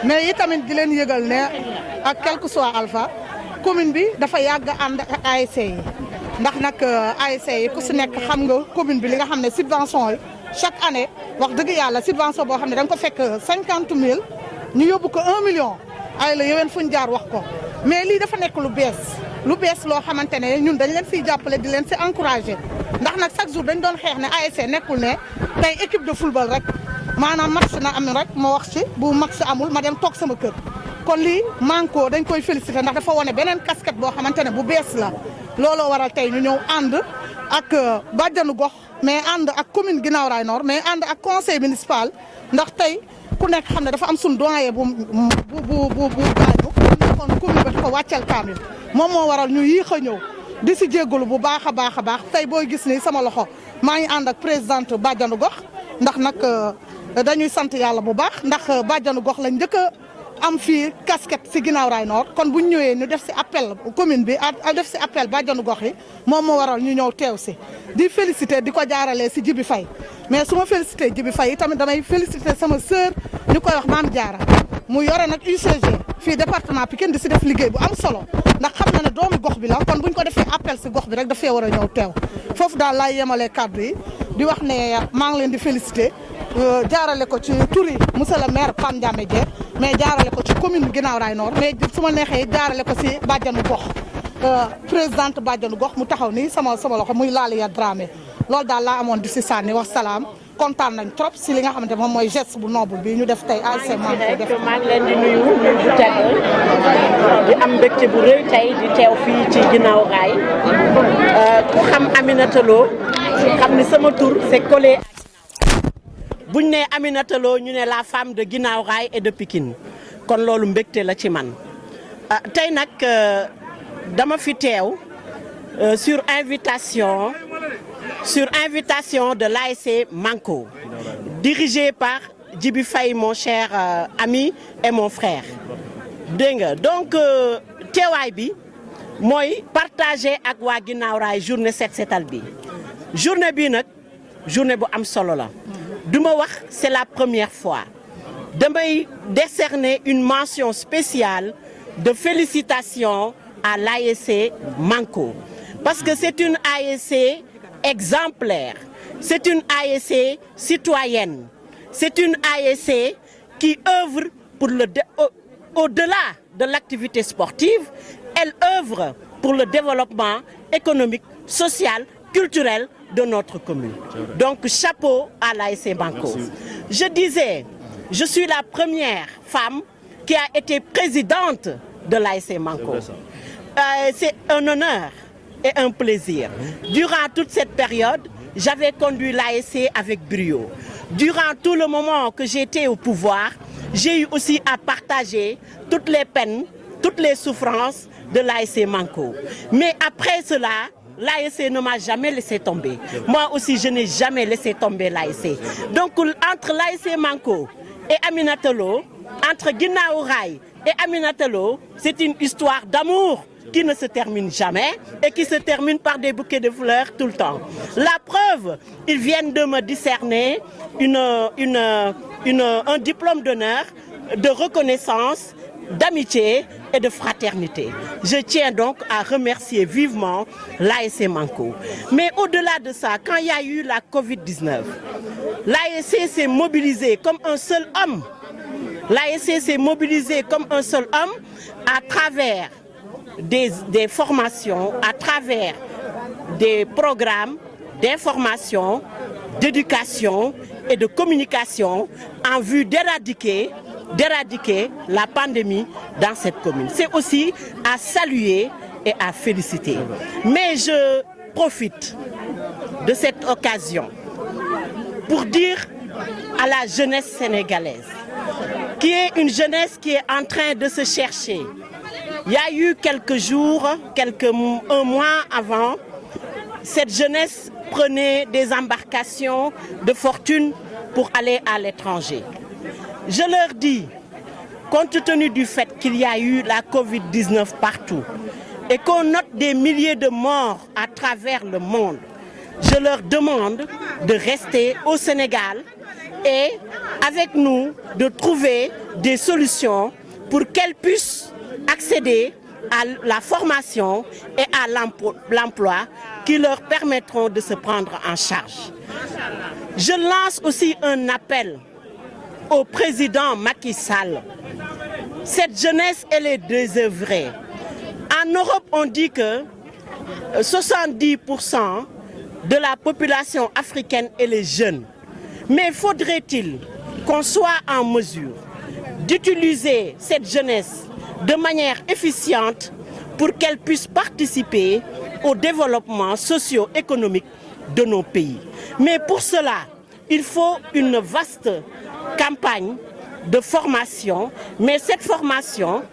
mais itamit di leen yëgal ne ak quel que soit alpha commune bi dafa yàgg ànd ak ASC yi ndax nag ASC yi ku si nekk xam nga commune bi li nga xam ne subvention yi chaque année wax dëgg yàlla subvention boo xam ne da nga ko fekk 50 000 ñu yóbbu ko 1 million ay la yoween fu ñu jaar wax ko mais lii dafa nekk lu bees loo xamante ne ñun dañ leen siy jàppale di leen si encouragé ndax nag chaque jour dañ doon xeex ne ASC nekkul ne tey équipe de football rek maanaam match na am rek ma wax ci bu match amul ma dem toog sama kër kon lii Manko dañ koy félicité ndax dafa wane beneen casquette boo xamante ne bu bees la looloo waral tey ñu ñëw ànd ak bàjjanu gox mais ànd ak commune Guinaw Rails Nord mais ànd ak conseil municipal ndax tey ku nekk xam ne dafa am suñu doyen bu gaañu kon commune ba dafa wàcceel kaamil moom moo waral ñu yéex a ñëw di si jéggalu bu baax a baax tey booy gis ni sama loxo maa ngi ànd ak présidente bàjjanu gox ndax nag dañuy sant yàlla bu baax ndax bàjjanu gox lañ njëkk a am fii casquette si Guinaw Rails Nord kon bu ñu ñëwee ñu def si appel commune bi def si appel bàjjanu gox yi moom moo waral ñu ñëw teew si di félicité di ko jaaralee si Jibi Faye mais su ma félicité Jibi Faye tamit damay félicité sama sœur ñu koy wax Maam Jaara mu yore nag UCG fii département Pikine di si def liggéey bu am solo ndax xam na ne doomu gox bi la kon buñ ko defee appel si gox bi rek dafee war a ñëw teew foofu daal laay yemalee kàddu yi di wax ne maa ngi leen di félicité jaarale ko ci turi monsieur le maire Pam Ndiame Dieng mais jaarale ko ci commune Guinaw Rails Nord mais su ma neexee jaarale ko si bàjjanu gox présidente bàjjanu gox mu taxaw nii sama loxo muy Laliya Dramé loolu daal laa amoon di si sànni wax salaam kontaan nañ trop si li nga xamante moom mooy geste bu noble bi ñu def tey ASC Manko def. maa ngi leen di nuyu bu tedd di am mbégte bu rëy tey di teew fii ci Guinaw Rails ku xam Aminata Lo xam ni sama tur c'est collé. buñ ne Aminata Lo ñu ne la femme de Guinaw Rails et de Pikine kon loolu mbégte la ci man tey nag dama fi teew sur invitation de l'ASC Manko dirigé par Djibi Faye mon cher ami et mon frère dégg nga donc teewaay bi mooy partagé ak waa Guinaw Rails journée set setal bi journée bi nag journée bu am solo la du ma wax c'est la première fois damay décerner une mention spéciale de félicitations à l'ASC Manko parce que c'est une ASC exemplaire, c'est une ASC citoyenne, c'est une ASC qui œuvre pour au-delà de l'activité sportive, elle œuvre pour le développement économique, social, culturel de notre commune. Donc chapeau à l'ASC Manko. Je disais, je suis la première femme qui a été présidente de l'ASC Manko. C'est un honneur et un plaisir. Durant toute cette période, j'avais conduit l'ASC avec brio. Durant tout le moment que j'étais au pouvoir, j'ai eu aussi à partager toutes les peines, toutes les souffrances de l'ASC Manko. Mais après cela, l'ASC ne m'a jamais laissé tomber. Moi aussi, je n'ai jamais laissé tomber l'ASC. Donc, entre l'ASC Manko et Aminata Lo, entre Guinaw Rails et Aminata Lo, c'est une histoire d'amour qui ne se termine jamais et qui se termine par des bouquets de fleurs tout le temps. La preuve, ils viennent de me décerner un diplôme d'honneur, de reconnaissance, d'amitié et de fraternité. Je tiens donc à remercier vivement l'ASC Manko. Mais au-delà de ça, quand il y a eu la Covid-19, l'ASC s'est mobilisé comme un seul homme. L'ASC s'est mobilisé comme un seul homme à travers des formations, à travers des programmes d'information, d'éducation et de communication en vue d'éradiquer la pandémie dans cette commune. C'est aussi à saluer et à féliciter. Mais je profite de cette occasion pour dire à la jeunesse sénégalaise, qui est une jeunesse qui est en train de se chercher. Il y a eu quelques jours, un mois avant, cette jeunesse prenait des embarcations de fortune pour aller à l'étranger. Je leur dis, compte tenu du fait qu'il y a eu la Covid-19 partout et qu'on note des milliers de morts à travers le monde, je leur demande de rester au Sénégal et avec nous de trouver des solutions pour qu'elles puissent accéder à la formation et à l'emploi qui leur permettront de se prendre en charge. Je lance aussi un appel au président Macky Sall. Cette jeunesse, elle est désœuvrée. En Europe, on dit que 70% de la population africaine elle est jeune. Mais faudrait-il qu'on soit en mesure d'utiliser cette jeunesse de manière efficiente pour qu'elle puisse participer au développement socio-économique de nos pays. Mais pour cela, il faut une vaste campagne de formation, mais cette formation,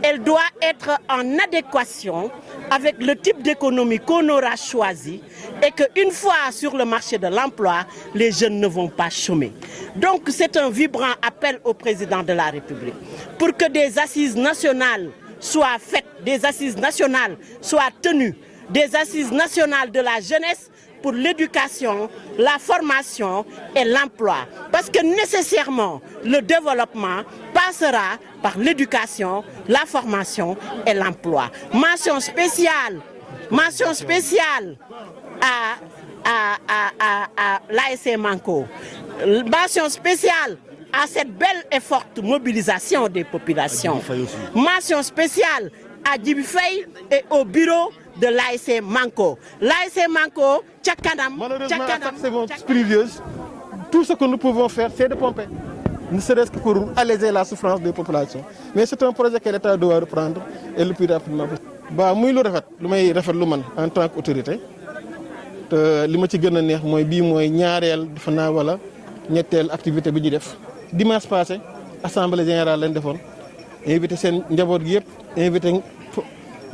elle doit être en adéquation avec le type d'économie qu'on aura choisi et qu'une fois sur le marché de l'emploi, les jeunes ne vont pas chômer. Donc c'est un vibrant appel au président de la République pour que des assises nationales soient faites, des assises nationales soient tenues, des assises nationales de la jeunesse pour l'éducation, la formation et l'emploi. Parce que nécessairement, le développement passera par l'éducation, la formation et l'emploi. Mention spéciale à l'ASC Manko. Mention spéciale à cette belle et forte mobilisation des populations. Mention spéciale à Djibi Faye et au bureau de l'ASC Manko. L'ASC Manko, Tchakanam. Malheureusement, à chaque seconde pluvieuse, tout ce que nous pouvons faire, c'est de pomper. Ne serait-ce que pour alléger la souffrance des populations. Mais c'est un projet que l'État doit reprendre et le plus rapidement possible. Muy lu rafet lu may rafet lu man en tant qu'autorité te li ma ci gën a neex mooy bii mooy ñaareel dafa naa wala ñetteel activité bi ñu def dimanche passé assemblée générale lañ defoon invité seen njaboot gi yëpp invité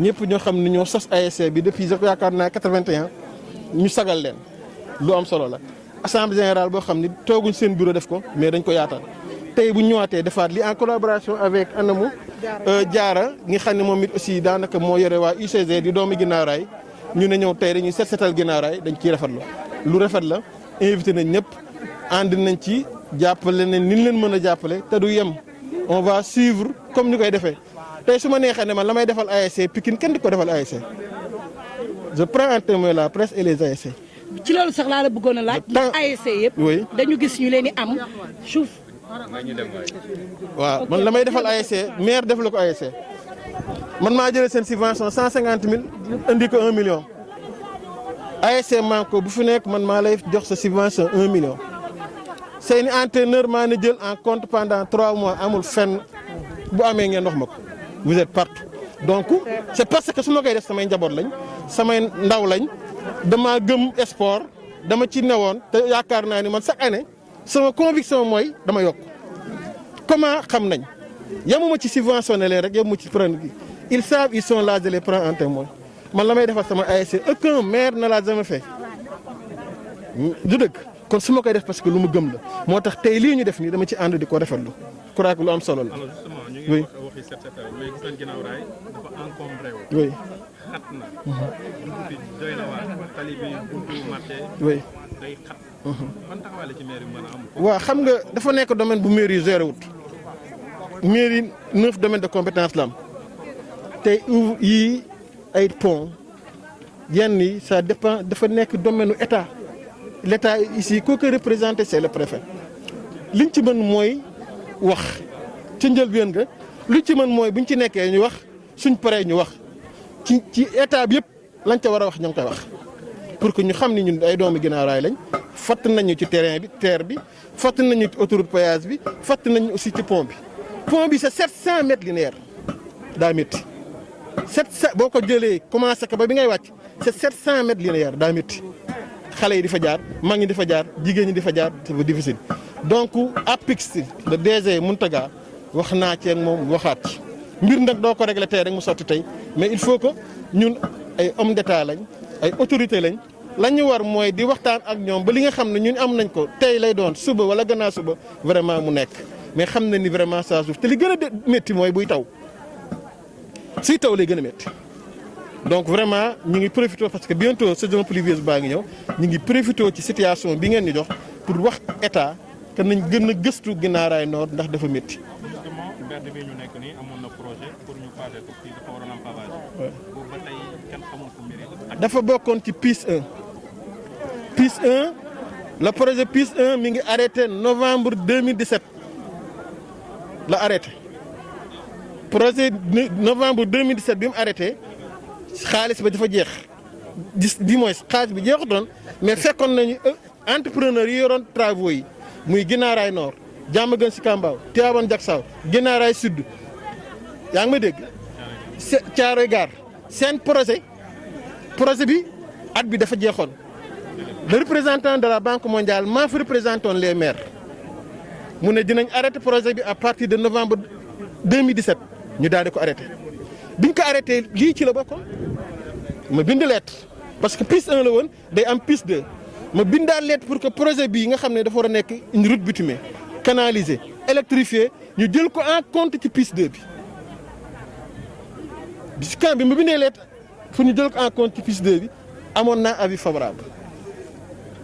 ñëpp ñoo xam ne ñoo sos ASC bi depuis yaakaar naa 81 ñu sagal leen lu am solo la. assemblée générale boo xam ni tooguñ seen bureau def ko mais dañ ko yaatal tey bu ñu ñëwaatee defaat li en collaboration avec ANAMU Diarra nga xam ne moom it aussi daanaka moo yore waa UCG di doomi Guinaw Rail ñu ne ñëw tey dañuy setal Guinaw Rail dañ ciy rafetlu lu rafet la invité nañ ñëpp ànd nañ ci jàppale nañ ni ñu leen mën a jàppale te du yem on va suivre comme ni koy defee tey su ma neexee ne man la may defal ASC Pikine kenn di ko defal ASC je prends en témoin la presse et les ASC. ci loolu sax laa la bëggoon a laaj. ndax ASC yëpp. oui dañu gis ñu leen di am suuf. waaw man la may defal ASC maire def la ko ASC man maa jëlee seen subvention 150 000 indi ko 1 million. ASC Manko bu fi nekk man maa lay jox sa subvention 1 million. seeni entraîneur maa ne jël en compte pendant 3 mois amul fenn bu amee ngeen wax ma ko vous êtes partout. donc c'est parce que su ma koy def samay njaboot lañ samay ndaw lañ dama gëm sport dama ci newoon te yaakaar naa ni man chaque année sama conviction mooy dama yokk. comment xam nañ yamuma ci subventionné leen rek yamuma ci prendre ils savent ils sont là je les prends en témoin man la may defal sama ASC aucun maire ne l'a jamais fait du dëgg kon su ma koy def parce que lu mu gëm la moo tax tey lii ñu def nii dama ci ànd di ko rafetlu crois que lu am solo la. alors justement ñu ngi oui waxi set setal mais gis nañ Guinaw Rail dafa encombré wu. oui xat na. dugub bi doy na waar tali bi buntu marché. oui. day xat. ban taxawaay la ci mairie mën a am. waaw xam nga dafa nekk domaine bu mairie géré wut mairie 9 domaines de compétence la am tey yii ay pont yenn yi ça dépend dafa nekk domaine u état l' état ici koo koy représenté c' est le préfet liñ ci mën mooy wax ci njëlbéen nga luñ ci mën mooy buñ ci nekkee ñu wax suñ paree ñu wax ci état bi yëpp lañ ca war a wax ña ngi koy wax pour que ñu xam ni ñun ay doomi Guinaw Rail lañ fatt nañu ci terrain bi terre bi fatt nañu ci autoroute péage bi fatt nañu aussi ci pont bi pont bi c'est 700 mètres linéaires daa métti 700 boo ko jëlee commencé ko ba bi ngay wàcc c'est 700 mètres linéaires daa métti xale yi di fa jaar mag ñi di fa jaar jigéen ñi di fa jaar c'est difficile donc APIX le DG Mountaga wax naa ci ak moom waxaat ci mbir nag doo ko régler tey rek mu sotti tey mais il faut que ñun ay hommes d'état lañ ay autorités lañ la ñu war mooy di waxtaan ak ñoom ba li nga xam ne ñun am nañ ko tey lay doon suba wala gannaaw suba vraiment mu nekk mais xam na ni vraiment ça suuf te li gën a métti mooy buy taw suy taw lay gën a métti donc vraiment ñu ngi profité parce que bientôt saison pluvieuse baa ngi ñëw ñu ngi profité ci situation bi ngeen ñu jox pour wax état que nañ gën a gëstu Guinaw Rails Nord ndax dafa métti. justement mbedd bi ñu nekk nii amoon na projet pour ñu passer ko fii dafa waroon am pavage. boobu ba tey kenn xamul fu mbir dafa bokkoon ci PIS 1 PIS 1 le projet PIS 1 mi ngi arrêté novembre 2017 la arrêté projet novembre 2017 bi mu arrêté xaalis ba dafa jeex di mooy xaalis bi jeexutoon mais fekkoon nañu entrepreneur yi yoroon travaux yi muy Guinaw Rails Nord Diamaguène Sicap Mbao Tivaouane Diacksao Guinaw Rails Sud yaa ngi may dégg Thiaroye Gare seen projet bi at bi dafa jeexoon le représentant de la Banque mondiale maa fi représenté woon les maires mu ne dinañ arrêté projet bi à partir de novembre 2017 ñu daal di ko arrêté biñ ko arrêté lii ci la bokkoon ma bind lettre parce que PIS 1 la woon day am PIS 2 ma bindaal lettre pour que projet bii nga xam ne dafa war a nekk une route bitumée canalisée électrifiée ñu jël ko en compte ci PIS 2 bi si camp bi ma bindee lettre pour ñu jël ko en compte ci PIS 2 bi amoon naa avis favorable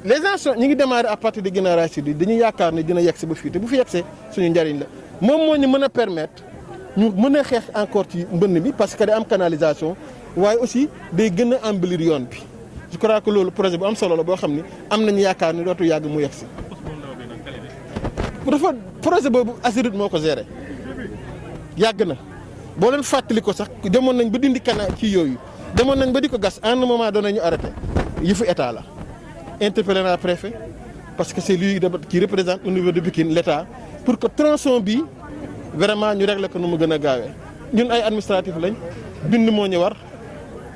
les gens ñi ngi démarrer à partir de Guinaw Rails Sud dañuy yaakaar ne dina yegsi ba fii te bu fi yegsee suñu njariñ la moom moo ñu mën a permettre ñu mën a xeex encore ci mbënn bi parce que day am canalisation waaye aussi day gën a embellir yoon bi je crois que loolu projet bu am solo la boo xam ni am nañu yaakaar ni dootu yàgg mu yegsi. dafa projet boobu Azurut moo ko géré yàgg na boo leen fàttali ko sax demoon nañ ba dindi ci yooyu demoon nañ ba di ko gas à un moment donné ñu arrêté yëfu état la. Interpellé naa préfet parce que c'est lui qui représente au niveau de Pikine l'État pour que tronçon bi vraiment ñu régler ko nu mu gën a gaawee ñun ay administratif lañ bind moo ñu war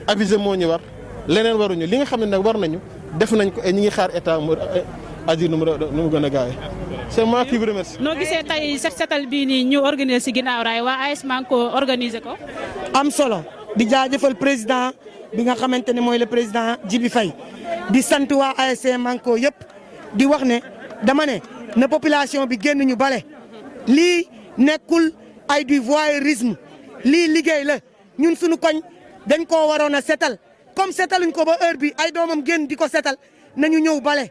aviser moo ñu war leneen waruñu li nga xam ne nag war nañu def nañ ko et ñi ngi xaar état mu agir nu mu gën a gaawee c'est moi qui vous remercie. noo gisee tey set setal bii nii ñu organiser ci Guinaw Rails waa AS Manko organiser ko. am solo di jaajëfal président bi nga xamante ne mooy le président Djibi Faye di sant waa ASC Manko yëpp di wax ne dama ne na population bi génn ñu bale lii nekkul ay du voyeurisme lii liggéey la ñun suñu koñ dañ koo waroon a setal comme setaluñ ko ba heure bi ay doomam génn di ko setal nañu ñëw bale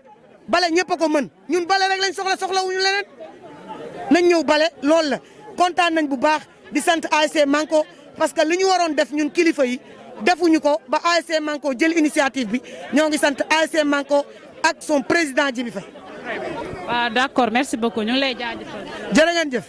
ñëpp a ko mën ñun bale rek lañ soxlawuñu leneen nañ ñëw bale loolu la kontaan nañ bu baax di sant ASC Manko parce que li ñu waroon def ñun kilifa yi defuñu ko ba ASC Manko jël initiative bi ñoo ngi sant ASC Manko ak son président Djibi Faye. waaw d'accord merci beaucoup ñu ngi lay jaajëfal. jërë ngeen jëf.